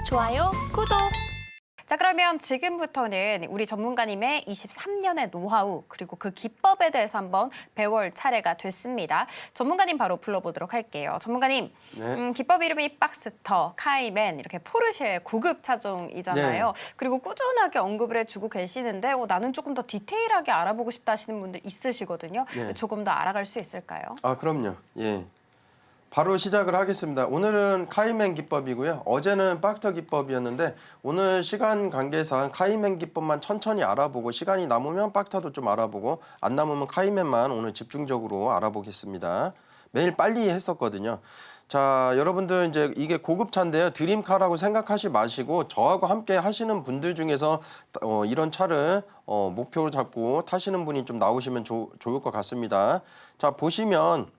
좋아요, 구독! 자, 그러면 지금부터는 우리 전문가님의 23년의 노하우 그리고 그 기법에 대해서 한번 배워올 차례가 됐습니다. 전문가님 바로 불러보도록 할게요. 전문가님, 네. 기법 이름이 박스터, 카이맨, 이렇게 포르쉐 고급 차종이잖아요. 네. 그리고 꾸준하게 언급을 해주고 계시는데 나는 조금 더 디테일하게 알아보고 싶다 하시는 분들 있으시거든요. 네. 조금 더 알아갈 수 있을까요? 아, 그럼요. 예. 바로 시작을 하겠습니다. 오늘은 카이맨 기법이고요. 어제는 박스터 기법이었는데 오늘 시간 관계상 카이맨 기법만 천천히 알아보고 시간이 남으면 박스터도 좀 알아보고 안 남으면 카이맨만 오늘 집중적으로 알아보겠습니다. 매일 빨리 했었거든요. 자, 여러분들 이제 이게 고급차인데요. 드림카라고 생각하지 마시고 저하고 함께 하시는 분들 중에서 이런 차를 목표로 잡고 타시는 분이 좀 나오시면 좋을 것 같습니다. 자, 보시면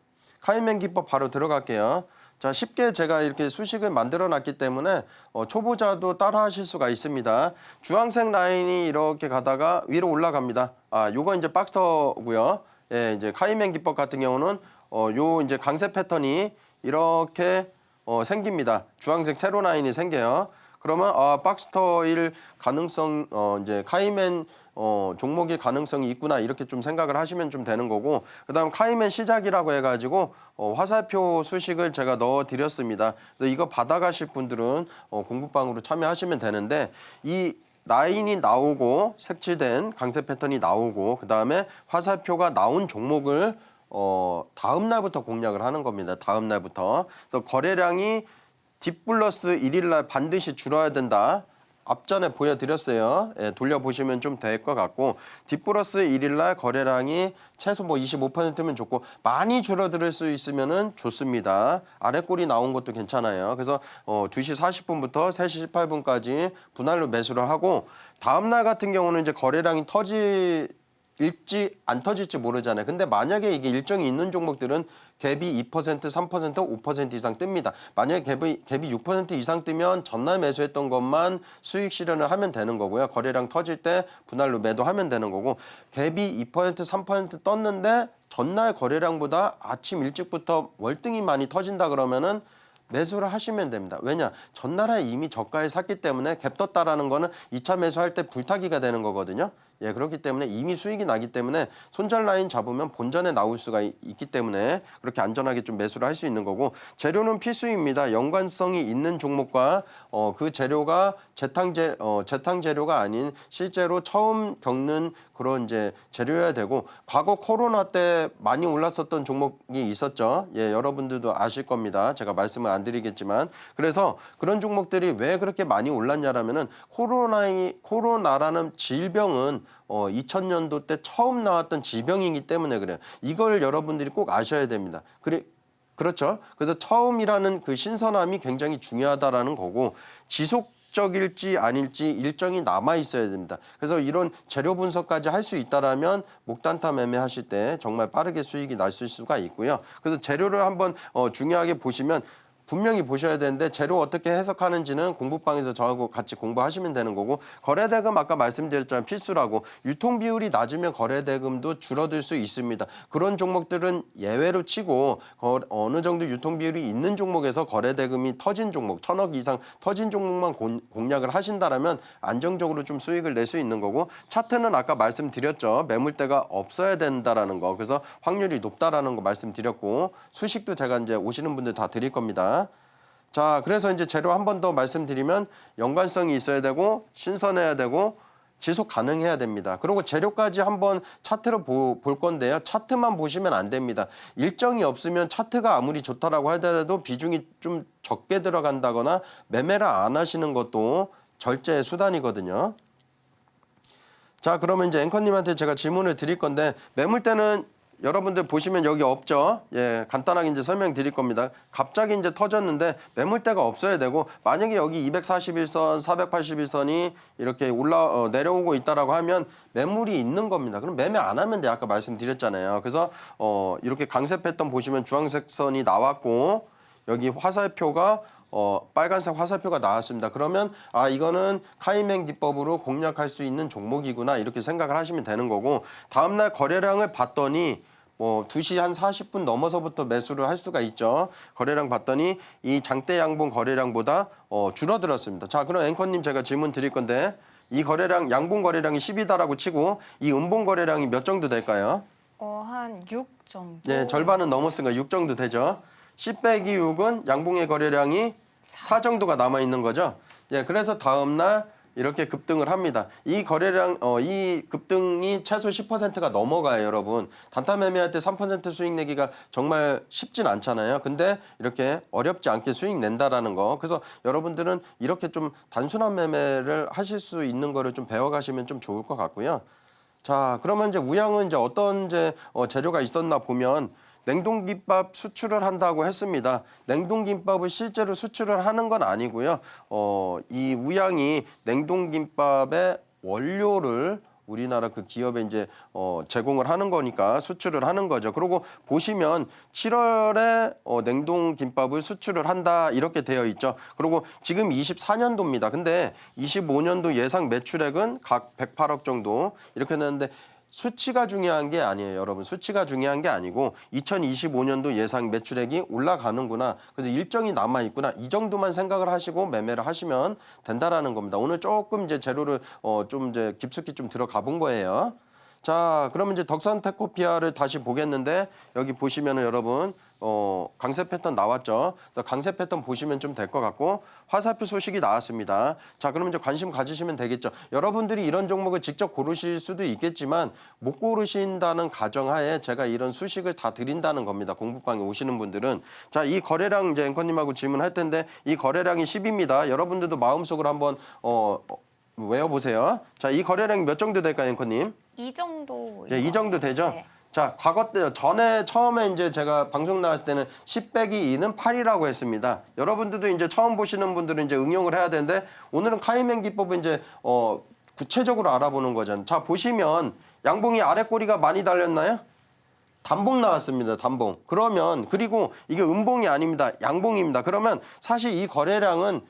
카이맨 기법 바로 들어갈게요. 자, 쉽게 제가 이렇게 수식을 만들어 놨기 때문에 초보자도 따라 하실 수가 있습니다. 주황색 라인이 이렇게 가다가 위로 올라갑니다. 아, 요거 이제 박스터고요. 예, 이제 카이맨 기법 같은 경우는 요 이제 강세 패턴이 이렇게 생깁니다. 주황색 세로 라인이 생겨요. 그러면 박스터일 가능성 이제 카이맨 종목의 가능성이 있구나 이렇게 좀 생각을 하시면 좀 되는 거고, 그다음 카이맨 시작이라고 해가지고 화살표 수식을 제가 넣어드렸습니다. 그래서 이거 받아가실 분들은 공부방으로 참여하시면 되는데, 이 라인이 나오고 색칠된 강세 패턴이 나오고 그다음에 화살표가 나온 종목을 다음 날부터 공략을 하는 겁니다. 다음 날부터. 그래서 거래량이 딥플러스 1일날 반드시 줄어야 된다. 앞전에 보여드렸어요. 예, 돌려보시면 좀 될 것 같고, 딥플러스 1일날 거래량이 최소 뭐 25%면 좋고 많이 줄어들 수 있으면은 좋습니다. 아래 꼴이 나온 것도 괜찮아요. 그래서 2시 40분부터 3시 18분까지 분할로 매수를 하고, 다음 날 같은 경우는 이제 거래량이 터질지 안 터질지 모르잖아요. 근데 만약에 이게 일정이 있는 종목들은 갭이 2%, 3%, 5% 이상 뜹니다. 만약에 갭이 6% 이상 뜨면 전날 매수했던 것만 수익 실현을 하면 되는 거고요. 거래량 터질 때 분할로 매도하면 되는 거고, 갭이 2%, 3% 떴는데 전날 거래량보다 아침 일찍부터 월등히 많이 터진다 그러면은 매수를 하시면 됩니다. 왜냐? 전날에 이미 저가에 샀기 때문에 갭 떴다라는 거는 2차 매수할 때 불타기가 되는 거거든요. 예, 그렇기 때문에 이미 수익이 나기 때문에 손절 라인 잡으면 본전에 나올 수가 있기 때문에 그렇게 안전하게 좀 매수를 할 수 있는 거고, 재료는 필수입니다. 연관성이 있는 종목과 그 재료가 재탕 재료가 아닌 실제로 처음 겪는 그런 이제 재료여야 되고, 과거 코로나 때 많이 올랐었던 종목이 있었죠. 예, 여러분들도 아실 겁니다. 제가 말씀을 안 드리겠지만. 그래서 그런 종목들이 왜 그렇게 많이 올랐냐라면은 코로나라는 질병은 2000년도 때 처음 나왔던 질병이기 때문에 그래요. 이걸 여러분들이 꼭 아셔야 됩니다. 그렇죠. 그래서 처음이라는 그 신선함이 굉장히 중요하다라는 거고, 지속적일지 아닐지 일정이 남아 있어야 됩니다. 그래서 이런 재료 분석까지 할 수 있다라면 목단타 매매하실 때 정말 빠르게 수익이 날 수가 있고요. 그래서 재료를 한번 중요하게 보시면, 분명히 보셔야 되는데, 재료 어떻게 해석하는지는 공부방에서 저하고 같이 공부하시면 되는 거고, 거래대금 아까 말씀드렸잖아요. 필수라고. 유통비율이 낮으면 거래대금도 줄어들 수 있습니다. 그런 종목들은 예외로 치고 어느 정도 유통비율이 있는 종목에서 거래대금이 터진 종목, 1000억 이상 터진 종목만 공략을 하신다라면 안정적으로 좀 수익을 낼 수 있는 거고, 차트는 아까 말씀드렸죠. 매물대가 없어야 된다라는 거. 그래서 확률이 높다라는 거 말씀드렸고, 수식도 제가 이제 오시는 분들 다 드릴 겁니다. 자, 그래서 이제 재료 한 번 더 말씀드리면, 연관성이 있어야 되고 신선해야 되고 지속 가능해야 됩니다. 그리고 재료까지 한번 차트로 볼 건데요. 차트만 보시면 안 됩니다. 일정이 없으면 차트가 아무리 좋다라고 하더라도 비중이 좀 적게 들어간다거나 매매를 안 하시는 것도 절제의 수단이거든요. 자, 그러면 이제 앵커님한테 제가 질문을 드릴 건데, 매물대는 여러분들 보시면 여기 없죠. 예, 간단하게 이제 설명드릴 겁니다. 갑자기 이제 터졌는데 매물대가 없어야 되고, 만약에 여기 241선, 481선이 이렇게 내려오고 있다라고 하면 매물이 있는 겁니다. 그럼 매매 안 하면 돼. 아까 말씀드렸잖아요. 그래서 이렇게 강세 패턴 보시면 주황색 선이 나왔고, 여기 화살표가 빨간색 화살표가 나왔습니다. 그러면 이거는 카이맨 기법으로 공략할 수 있는 종목이구나 이렇게 생각을 하시면 되는 거고, 다음날 거래량을 봤더니 뭐 2시 한 40분 넘어서부터 매수를 할 수가 있죠. 거래량 봤더니 이 장대 양봉 거래량보다 줄어들었습니다. 자, 그럼 앵커님 제가 질문 드릴 건데 이 거래량 양봉 거래량이 10이다라고 치고 이 음봉 거래량이 몇 정도 될까요? 한 6 정도. 네, 절반은 넘었으니까 6 정도 되죠. 10 빼기 6은 양봉의 거래량이 4 정도가 남아 있는 거죠. 예, 그래서 다음 날 이렇게 급등을 합니다. 이 거래량, 이 급등이 최소 10%가 넘어가요, 여러분. 단타 매매할 때 3% 수익 내기가 정말 쉽진 않잖아요. 근데 이렇게 어렵지 않게 수익 낸다라는 거. 그래서 여러분들은 이렇게 좀 단순한 매매를 하실 수 있는 거를 좀 배워가시면 좀 좋을 것 같고요. 자, 그러면 이제 우양은 이제 어떤 재료가 있었나 보면 냉동김밥 수출을 한다고 했습니다. 냉동김밥을 실제로 수출을 하는 건 아니고요. 이 우양이 냉동김밥의 원료를 우리나라 그 기업에 이제 제공을 하는 거니까 수출을 하는 거죠. 그리고 보시면 7월에 냉동 김밥을 수출을 한다 이렇게 되어 있죠. 그리고 지금 24년도입니다. 근데 25년도 예상 매출액은 각 108억 정도 이렇게 되는데 수치가 중요한 게 아니에요, 여러분. 수치가 중요한 게 아니고 2025년도 예상 매출액이 올라가는구나. 그래서 일정이 남아 있구나. 이 정도만 생각을 하시고 매매를 하시면 된다라는 겁니다. 오늘 조금 이제 재료를 좀 이제 깊숙이 좀 들어가 본 거예요. 자, 그러면 이제 덕산 테코피아를 다시 보겠는데 여기 보시면은 여러분 강세 패턴 나왔죠. 그래서 강세 패턴 보시면 좀 될 것 같고 화살표 소식이 나왔습니다. 자, 그러면 이제 관심 가지시면 되겠죠. 여러분들이 이런 종목을 직접 고르실 수도 있겠지만 못 고르신다는 가정하에 제가 이런 수식을 다 드린다는 겁니다. 공부방에 오시는 분들은. 자, 이 거래량 이제 앵커님하고 질문할 텐데 이 거래량이 10입니다. 여러분들도 마음속으로 한번 외워보세요. 자, 이 거래량이 몇 정도 될까요, 앵커님? 이 정도. 네, 이 정도 되죠? 네. 자, 과거 때 전에 처음에 이제 제가 방송 나왔을 때는 10 빼기 2는 8이라고 했습니다. 여러분들도 이제 처음 보시는 분들은 이제 응용을 해야 되는데 오늘은 카이맨 기법을 이제 구체적으로 알아보는 거잖아요. 자, 보시면 양봉이 아래 꼬리가 많이 달렸나요? 단봉 나왔습니다. 단봉. 그러면 그리고 이게 음봉이 아닙니다. 양봉입니다. 그러면 사실 이 거래량은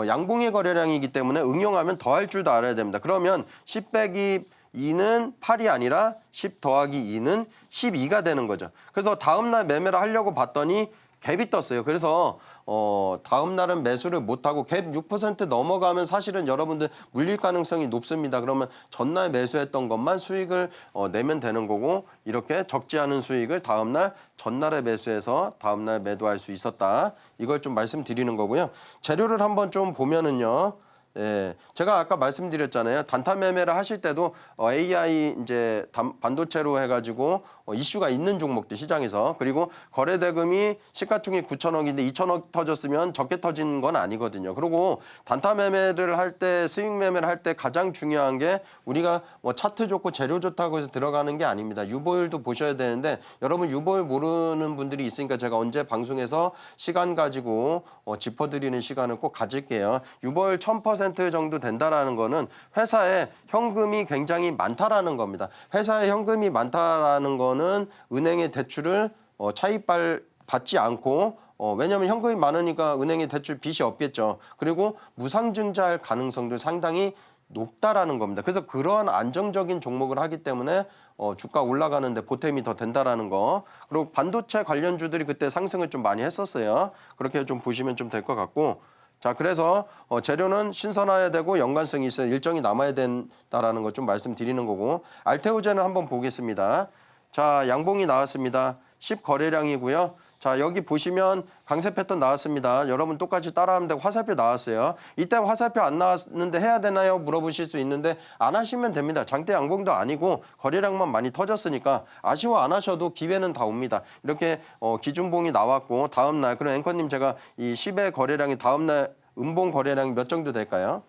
양봉의 거래량이기 때문에 응용하면 더할 줄도 알아야 됩니다. 그러면 10 빼기 2는 8이 아니라 10 더하기 2는 12가 되는 거죠. 그래서 다음날 매매를 하려고 봤더니 갭이 떴어요. 그래서 다음 날은 매수를 못하고 갭 6% 넘어가면 사실은 여러분들 물릴 가능성이 높습니다. 그러면 전날 매수했던 것만 수익을 내면 되는 거고 이렇게 적지 않은 수익을 다음 날 전날에 매수해서 다음 날 매도할 수 있었다. 이걸 좀 말씀드리는 거고요. 재료를 한번 좀 보면은요. 예, 제가 아까 말씀드렸잖아요. 단타 매매를 하실 때도 AI 이제 반도체로 해가지고 이슈가 있는 종목들 시장에서 그리고 거래 대금이 시가총액 9천억인데 2천억 터졌으면 적게 터진 건 아니거든요. 그리고 단타 매매를 할 때 스윙 매매를 할 때 가장 중요한 게 우리가 뭐 차트 좋고 재료 좋다고 해서 들어가는 게 아닙니다. 유보율도 보셔야 되는데 여러분 유보율 모르는 분들이 있으니까 제가 언제 방송에서 시간 가지고 짚어드리는 시간을 꼭 가질게요. 유보율 1000% 정도 된다라는 거는 회사에 현금이 굉장히 많다라는 겁니다. 회사에 현금이 많다라는 거는 은행의 대출을 차입 받지 않고 왜냐하면 현금이 많으니까 은행에 대출 빚이 없겠죠. 그리고 무상증자할 가능성도 상당히 높다라는 겁니다. 그래서 그러한 안정적인 종목을 하기 때문에 주가 올라가는데 보탬이 더 된다라는 거. 그리고 반도체 관련주들이 그때 상승을 좀 많이 했었어요. 그렇게 좀 보시면 좀 될 것 같고. 자, 그래서 재료는 신선해야 되고 연관성이 있어야 일정이 남아야 된다라는 거 좀 말씀드리는 거고. 알테오제는 한번 보겠습니다. 자, 양봉이 나왔습니다. 10 거래량이고요. 자, 여기 보시면 강세 패턴 나왔습니다. 여러분 똑같이 따라하면 되고 화살표 나왔어요. 이때 화살표 안 나왔는데 해야 되나요? 물어보실 수 있는데 안 하시면 됩니다. 장대 양봉도 아니고 거래량만 많이 터졌으니까 아쉬워 안 하셔도 기회는 다 옵니다. 이렇게 기준봉이 나왔고 다음 날 그럼 앵커님 제가 이 10의 거래량이 다음 날 음봉 거래량이 몇 정도 될까요?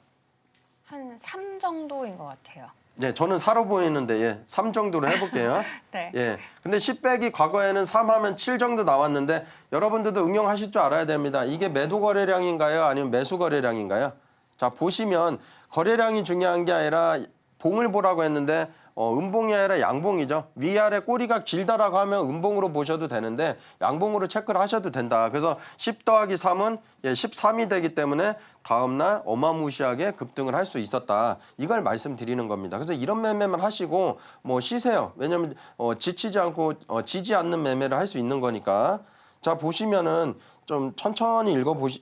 한 3 정도인 것 같아요. 네, 저는 4로 보이는데 예, 3 정도로 해볼게요. 네. 예, 근데 10 빼기 과거에는 3 하면 7 정도 나왔는데 여러분들도 응용하실 줄 알아야 됩니다. 이게 매도 거래량인가요? 아니면 매수 거래량인가요? 자, 보시면 거래량이 중요한 게 아니라 봉을 보라고 했는데 음봉이 아니라 양봉이죠. 위아래 꼬리가 길다라고 하면 음봉으로 보셔도 되는데 양봉으로 체크를 하셔도 된다. 그래서 10 더하기 3은 13이 되기 때문에 다음날 어마무시하게 급등을 할 수 있었다. 이걸 말씀드리는 겁니다. 그래서 이런 매매만 하시고 뭐 쉬세요. 왜냐하면 지치지 않고 지지 않는 매매를 할 수 있는 거니까. 자 보시면은 좀 천천히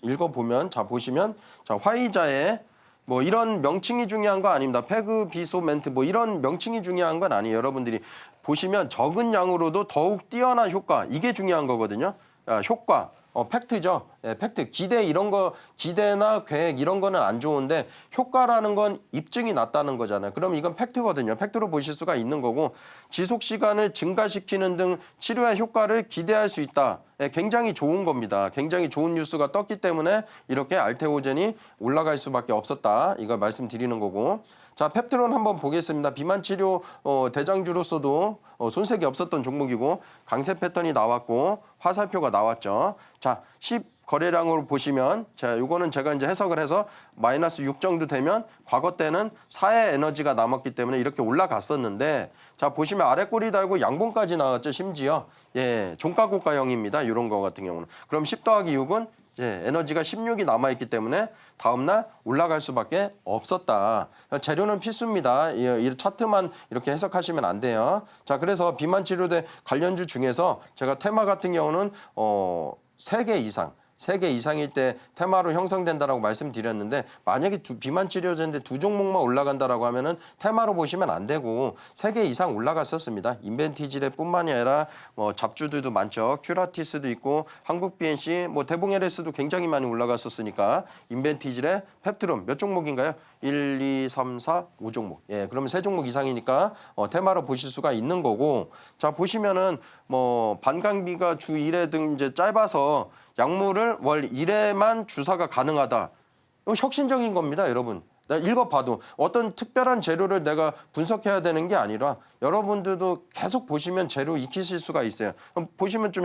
읽어보면 자 보시면 자 화이자의 뭐 이런 명칭이 중요한 거 아닙니다. 페그 비소멘트 뭐 이런 명칭이 중요한 건 아니에요. 여러분들이 보시면 적은 양으로도 더욱 뛰어난 효과 이게 중요한 거거든요. 효과 팩트죠. 예, 팩트. 기대 이런 거 기대나 계획 이런 거는 안 좋은데 효과라는 건 입증이 났다는 거잖아요. 그럼 이건 팩트거든요. 팩트로 보실 수가 있는 거고 지속 시간을 증가시키는 등 치료의 효과를 기대할 수 있다. 예, 굉장히 좋은 겁니다. 굉장히 좋은 뉴스가 떴기 때문에 이렇게 알테오젠이 올라갈 수밖에 없었다. 이걸 말씀드리는 거고. 자, 펩트론 한번 보겠습니다. 비만 치료 대장주로서도 손색이 없었던 종목이고 강세 패턴이 나왔고 화살표가 나왔죠. 자, 10 거래량으로 보시면 자, 요거는 제가 이제 해석을 해서 마이너스 6 정도 되면 과거 때는 4의 에너지가 남았기 때문에 이렇게 올라갔었는데 자, 보시면 아래 꼬리 달고 양봉까지 나왔죠. 심지어 예, 종가고가형입니다. 이런 거 같은 경우는. 그럼 10 더하기 6은 예, 에너지가 16이 남아있기 때문에 다음날 올라갈 수밖에 없었다. 재료는 필수입니다. 이 차트만 이렇게 해석하시면 안 돼요. 자, 그래서 비만 치료제 관련주 중에서 제가 테마 같은 경우는 3개 이상. 3개 이상일 때 테마로 형성된다라고 말씀드렸는데 만약에 비만 치료제인데 2종목만 올라간다라고 하면은 테마로 보시면 안 되고 3개 이상 올라갔었습니다. 인벤티지레뿐만이 아니라 뭐 잡주들도 많죠. 큐라티스도 있고 한국 BNC 뭐 대봉 LS도 굉장히 많이 올라갔었으니까 인벤티지레 펩트론 몇 종목인가요? 1, 2, 3, 4, 5종목. 예, 그러면 3종목 이상이니까 테마로 보실 수가 있는 거고. 자, 보시면은 뭐 반감기가 주 1회 등 이제 짧아서 약물을 월 1회만 주사가 가능하다. 이거 혁신적인 겁니다, 여러분. 내가 읽어봐도 어떤 특별한 재료를 내가 분석해야 되는 게 아니라 여러분들도 계속 보시면 재료 익히실 수가 있어요. 보시면 좀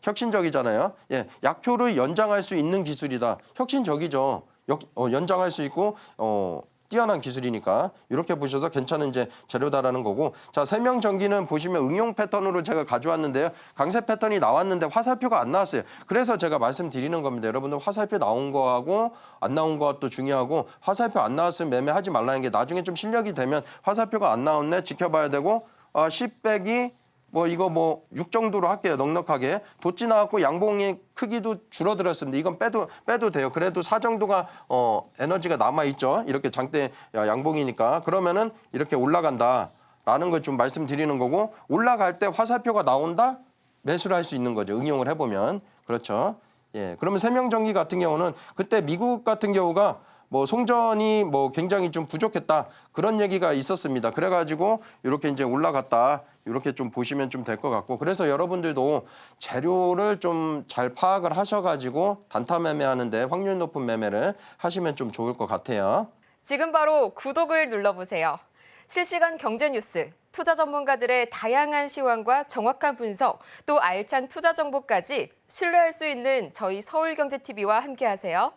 혁신적이잖아요. 예, 약효를 연장할 수 있는 기술이다. 혁신적이죠. 연장할 수 있고 뛰어난 기술이니까 이렇게 보셔서 괜찮은 이제 재료다라는 거고. 자, 세명전기는 보시면 응용 패턴으로 제가 가져왔는데요. 강세 패턴이 나왔는데 화살표가 안 나왔어요. 그래서 제가 말씀드리는 겁니다. 여러분들 화살표 나온 거하고 안 나온 것도 중요하고 화살표 안 나왔으면 매매하지 말라는 게 나중에 좀 실력이 되면 화살표가 안 나왔네 지켜봐야 되고 10 빼기 뭐 이거 뭐 6 정도로 할게요. 넉넉하게. 도치 나왔고 양봉의 크기도 줄어들었습니다. 이건 빼도 돼요. 그래도 4 정도가 에너지가 남아 있죠. 이렇게 장대 양봉이니까. 그러면은 이렇게 올라간다라는 걸 좀 말씀드리는 거고 올라갈 때 화살표가 나온다? 매수를 할 수 있는 거죠. 응용을 해 보면. 그렇죠. 예. 그러면 세명전기 같은 경우는 그때 미국 같은 경우가 뭐 송전이 뭐 굉장히 좀 부족했다 그런 얘기가 있었습니다. 그래가지고 이렇게 이제 올라갔다 이렇게 좀 보시면 좀 될 것 같고 그래서 여러분들도 재료를 좀 잘 파악을 하셔가지고 단타 매매하는데 확률 높은 매매를 하시면 좀 좋을 것 같아요. 지금 바로 구독을 눌러보세요. 실시간 경제 뉴스, 투자 전문가들의 다양한 시황과 정확한 분석, 또 알찬 투자 정보까지 신뢰할 수 있는 저희 서울경제TV와 함께하세요.